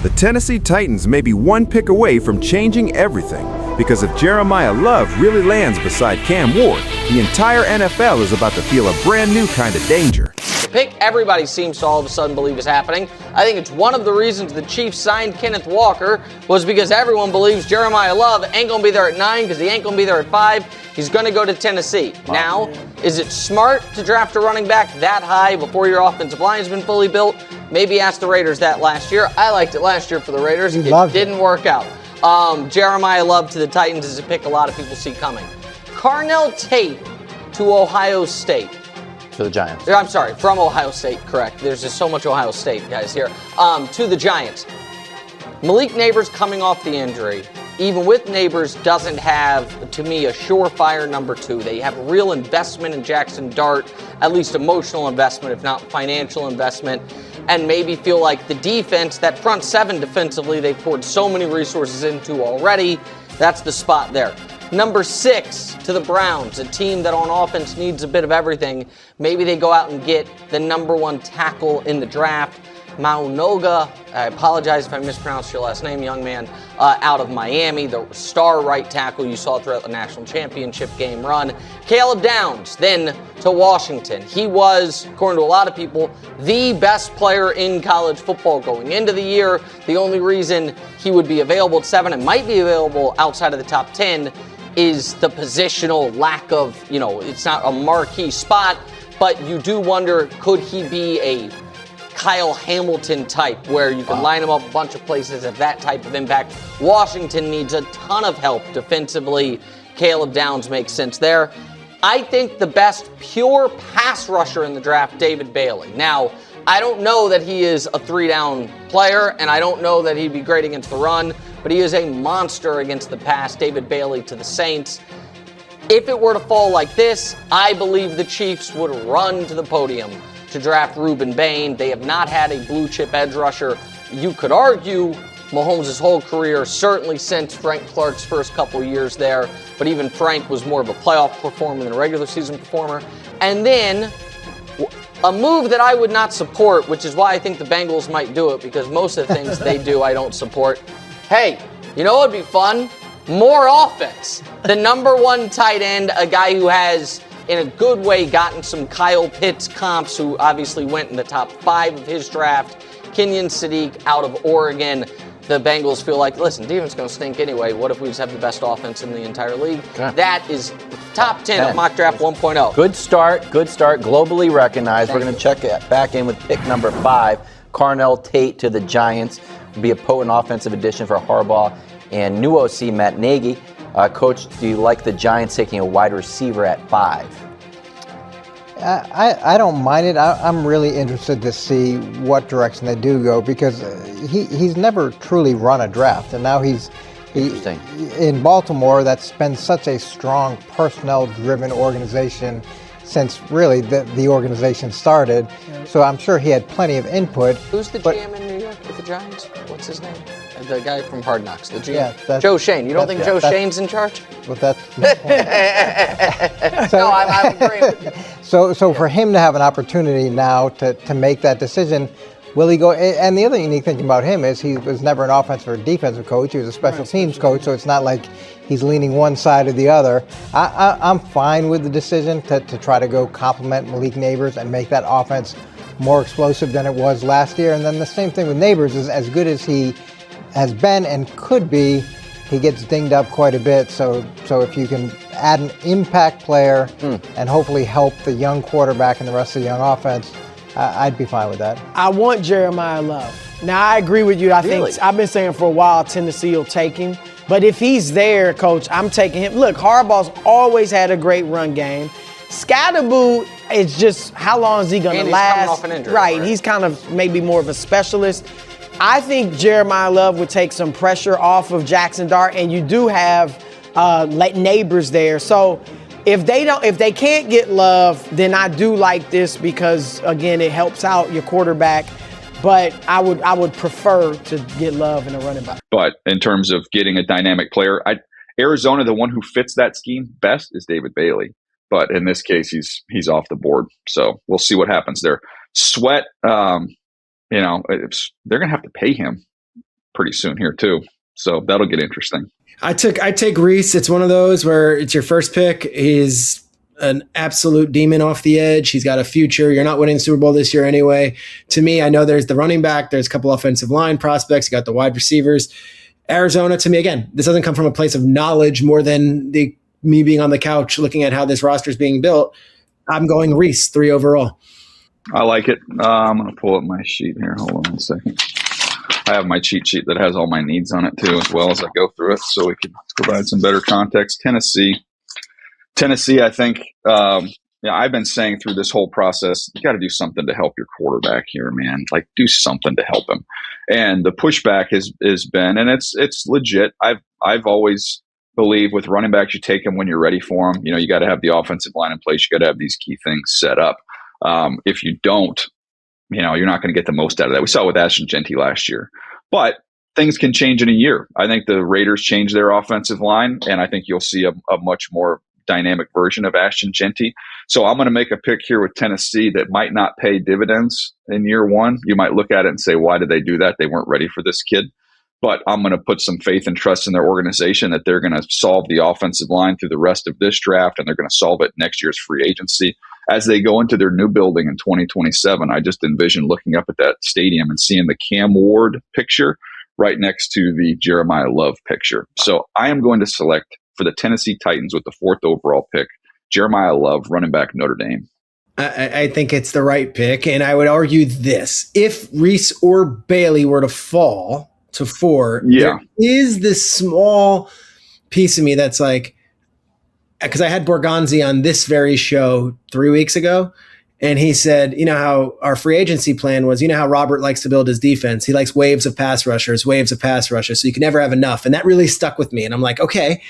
The Tennessee Titans may be one pick away from changing everything, because if Jeremiah Love really lands beside Cam Ward, the entire NFL is about to feel a brand new kind of danger. The pick everybody seems to all of a sudden believe is happening. I think it's one of the reasons the Chiefs signed Kenneth Walker was because everyone believes Jeremiah Love ain't going to be there at 9 because he ain't going to be there at 5. He's going to go to Tennessee. Now, is it smart to draft a running back that high before your offensive line has been fully built? Maybe ask the Raiders that last year. I liked it last year for the Raiders. It didn't work out. Jeremiah Love to the Titans is a pick a lot of people see coming. Carnell Tate to Ohio State. To the Giants. I'm sorry, from Ohio State, correct. There's just so much Ohio State guys here. To the Giants. Malik Nabers coming off the injury. Even with Nabers, doesn't have, to me, a surefire number 2. They have a real investment in Jackson Dart, at least emotional investment, if not financial investment, and maybe feel like the defense, that front 7 defensively, they've poured so many resources into already. That's the spot there. Number 6 to the Browns, a team that on offense needs a bit of everything. Maybe they go out and get the number 1 tackle in the draft. Maunoga, I apologize if I mispronounced your last name, young man, out of Miami, the star right tackle you saw throughout the national championship game run. Caleb Downs, then to Washington. He was, according to a lot of people, the best player in college football going into the year. The only reason he would be available at 7 and might be available outside of the top 10 is the positional lack of, it's not a marquee spot, but you do wonder, could he be a Kyle Hamilton type where you can line him up a bunch of places at that type of impact? Washington needs a ton of help defensively. Caleb Downs makes sense there. I think the best pure pass rusher in the draft, David Bailey. Now, I don't know that he is a 3-down player, and I don't know that he'd be great against the run, but he is a monster against the pass. David Bailey to the Saints. If it were to fall like this, I believe the Chiefs would run to the podium to draft Reuben Bain. They have not had a blue chip edge rusher. You could argue Mahomes' whole career, certainly since Frank Clark's first couple years there, but even Frank was more of a playoff performer than a regular season performer. And then a move that I would not support, which is why I think the Bengals might do it, because most of the things they do I don't support. Hey, you know what would be fun? More offense. The number 1 tight end, a guy who has, in a good way, gotten some Kyle Pitts comps, who obviously went in the top 5 of his draft. Kenyon Sadiq out of Oregon. The Bengals feel like, listen, defense is going to stink anyway. What if we just have the best offense in the entire league? Okay. That is top 10 of Mock Draft 1.0. Good start, globally recognized. We're going to check it back in with pick number 5, Carnell Tate to the Giants. Will be a potent offensive addition for Harbaugh and new OC Matt Nagy. Coach, do you like the Giants taking a wide receiver at 5? I don't mind it. I'm really interested to see what direction they do go, because he's never truly run a draft, and now he's in Baltimore. That's been such a strong personnel-driven organization since really the organization started. Yeah. So I'm sure he had plenty of input. Who's the GM in New York with the Giants? What's his name? The guy from Hard Knocks, the GM. Yeah, Joe Shane. You don't think Joe Shane's in charge? Well, that's no, I'm agreeing with you. So for him to have an opportunity now to make that decision, will he go? And the other unique thing about him is he was never an offensive or defensive coach. He was a special teams coach, so it's not like he's leaning one side or the other. I'm fine with the decision to try to go complement Malik Nabers and make that offense more explosive than it was last year. And then the same thing with Nabers, is as good as he has been and could be, he gets dinged up quite a bit. So if you can add an impact player and hopefully help the young quarterback and the rest of the young offense, I'd be fine with that. I want Jeremiah Love. Now, I agree with you. I think I've been saying for a while Tennessee will take him. But if he's there, Coach, I'm taking him. Look, Harbaugh's always had a great run game. Scatterboo is just, how long is he going to last? Coming off an injury. Right. He's kind of maybe more of a specialist. I think Jeremiah Love would take some pressure off of Jackson Dart, and you do have Nabers there. So if they can't get Love, then I do like this because, again, it helps out your quarterback. But I would prefer to get Love in a running back. But in terms of getting a dynamic player, Arizona, the one who fits that scheme best is David Bailey. But in this case, he's off the board. So we'll see what happens there. Sweat, they're going to have to pay him pretty soon here too. So that'll get interesting. I take Reese. It's one of those where it's your first pick. He's an absolute demon off the edge. He's got a future. You're not winning the Super Bowl this year anyway. To me, I know there's the running back. There's a couple offensive line prospects. You got the wide receivers. Arizona, to me, again, this doesn't come from a place of knowledge more than me being on the couch looking at how this roster is being built. I'm going Reese, 3 overall. I like it. I'm going to pull up my sheet here. Hold on 1 second. I have my cheat sheet that has all my needs on it too, as well as I go through it, so we can provide some better context. Tennessee, I think, I've been saying through this whole process, you got to do something to help your quarterback here, man. Like, do something to help him. And the pushback has been, and it's legit. I've always believed with running backs, you take them when you're ready for them. You got to have the offensive line in place. You got to have these key things set up. If you don't, you're not going to get the most out of that. We saw it with Ashton Jeanty last year. But things can change in a year. I think the Raiders changed their offensive line, and I think you'll see a much more dynamic version of Ashton Jeanty. So I'm going to make a pick here with Tennessee that might not pay dividends in year one. You might look at it and say, why did they do that? They weren't ready for this kid. But I'm going to put some faith and trust in their organization that they're going to solve the offensive line through the rest of this draft, and they're going to solve it next year's free agency. As they go into their new building in 2027, I just envision looking up at that stadium and seeing the Cam Ward picture right next to the Jeremiah Love picture. So I am going to select for the Tennessee Titans with the 4th overall pick, Jeremiah Love, running back, Notre Dame. I think it's the right pick, and I would argue this. If Reese or Bailey were to fall to 4, there is this small piece of me that's like, because I had Borgonzi on this very show 3 weeks ago, and he said, how our free agency plan was, how Robert likes to build his defense. He likes waves of pass rushers, so you can never have enough. And that really stuck with me. And I'm like, okay,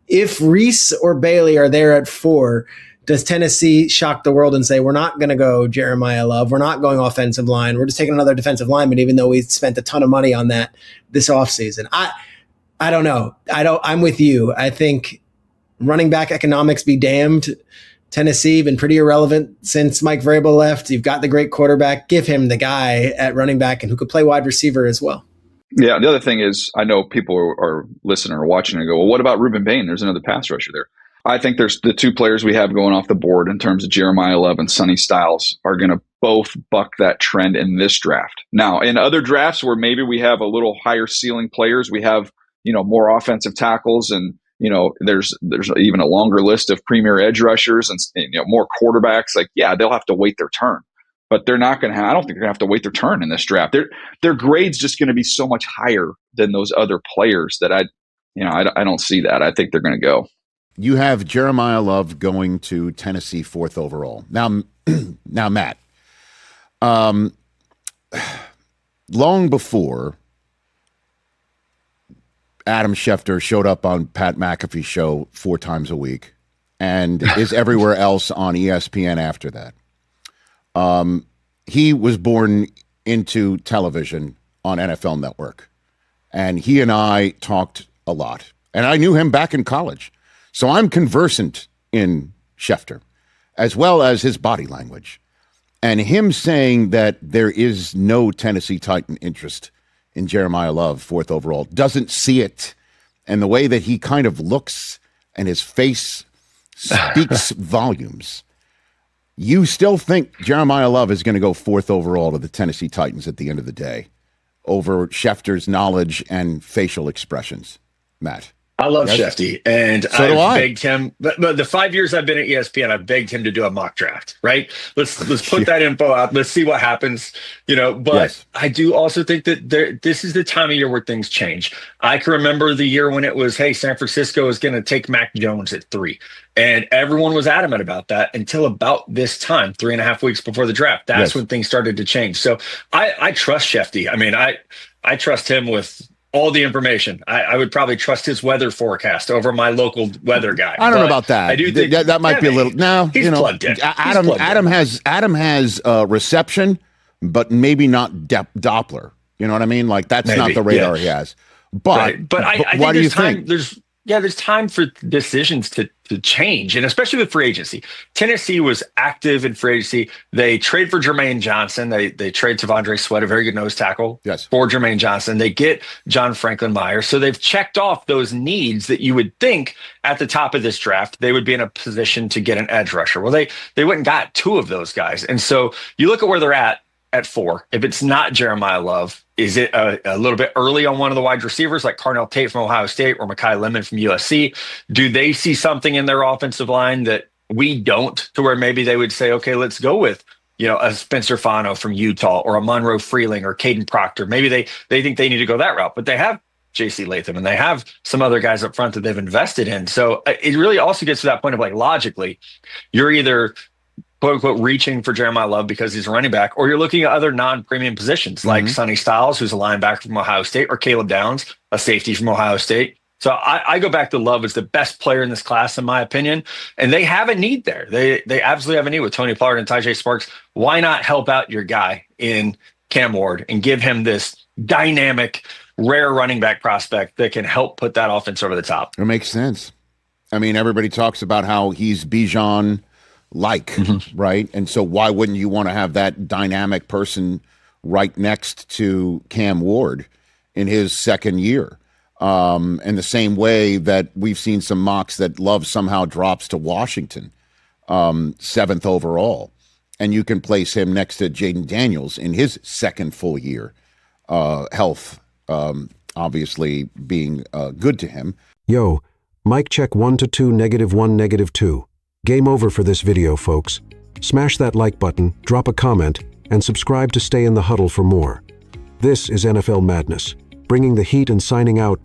if Reese or Bailey are there at 4, does Tennessee shock the world and say, we're not going to go Jeremiah Love, we're not going offensive line, we're just taking another defensive lineman, even though we spent a ton of money on that this offseason? I don't know. I'm with you. I think running back economics be damned. Tennessee been pretty irrelevant since Mike Vrabel left. You've got the great quarterback. Give him the guy at running back and who could play wide receiver as well. Yeah, the other thing is, I know people are listening or watching and go, well, what about Ruben Bain? There's another pass rusher there. I think there's the 2 players we have going off the board in terms of Jeremiah Love and Sonny Styles are going to both buck that trend in this draft. Now, in other drafts where maybe we have a little higher ceiling players, we have, more offensive tackles and, there's even a longer list of premier edge rushers and more quarterbacks. Like, yeah, they'll have to wait their turn, but they're not going to I don't think they're going to have to wait their turn in this draft. Their grade's just going to be so much higher than those other players that I don't see that. I think they're going to go. You have Jeremiah Love going to Tennessee 4th overall. Now, Matt, long before Adam Schefter showed up on Pat McAfee's show 4 times a week and is everywhere else on ESPN after that. He was born into television on NFL Network, and he and I talked a lot. And I knew him back in college. So I'm conversant in Schefter, as well as his body language. And him saying that there is no Tennessee Titan interest in Jeremiah Love, 4th overall, doesn't see it. And the way that he kind of looks and his face speaks volumes. You still think Jeremiah Love is going to go 4th overall to the Tennessee Titans at the end of the day over Schefter's knowledge and facial expressions, Matt? I love Shefty, and so I've begged him. But the 5 years I've been at ESPN, I've begged him to do a mock draft. Right? Let's put that info out. Let's see what happens. But yes. I do also think that this is the time of year where things change. I can remember the year when it was, hey, San Francisco is going to take Mac Jones at 3, and everyone was adamant about that until about this time, 3.5 weeks before the draft. That's when things started to change. So I trust Shefty. I mean, I trust him with all the information. I would probably trust his weather forecast over my local weather guy. I don't know about that. I do think that might be a little. No, he's plugged in. Adam has reception, but maybe not Doppler. You know what I mean? Like that's not the radar he has. But I why think do you time, think? yeah, there's time for decisions to change, and especially with free agency. Tennessee was active in free agency. They trade for Jermaine Johnson. They trade Tavondre Sweat, a very good nose tackle, for Jermaine Johnson. They get John Franklin Myers. So they've checked off those needs that you would think at the top of this draft they would be in a position to get an edge rusher. Well, they went and got 2 of those guys. And so you look at where they're at 4. If it's not Jeremiah Love, is it a little bit early on one of the wide receivers like Carnell Tate from Ohio State or Mekhi Lemon from USC? Do they see something in their offensive line that we don't, to where maybe they would say, okay, let's go with, a Spencer Fano from Utah or a Monroe Freeling or Caden Proctor? Maybe they think they need to go that route, but they have JC Latham and they have some other guys up front that they've invested in. So it really also gets to that point of like, logically, you're either quote unquote reaching for Jeremiah Love because he's a running back, or you're looking at other non-premium positions like Sonny Styles, who's a linebacker from Ohio State, or Caleb Downs, a safety from Ohio State. So I go back to Love as the best player in this class, in my opinion, and they have a need there. They absolutely have a need with Tony Pollard and Tyjae Sparks. Why not help out your guy in Cam Ward and give him this dynamic, rare running back prospect that can help put that offense over the top? It makes sense. I mean, everybody talks about how he's Bijan right? And so why wouldn't you want to have that dynamic person right next to Cam Ward in his second year? In the same way that we've seen some mocks that Love somehow drops to Washington, 7th overall, and you can place him next to Jaden Daniels in his second full year. Health obviously being good to him. Yo, mic check 1 to 2, -1, -2. Game over for this video, folks. Smash that like button, drop a comment, and subscribe to stay in the huddle for more. This is NFL Madness, bringing the heat and signing out.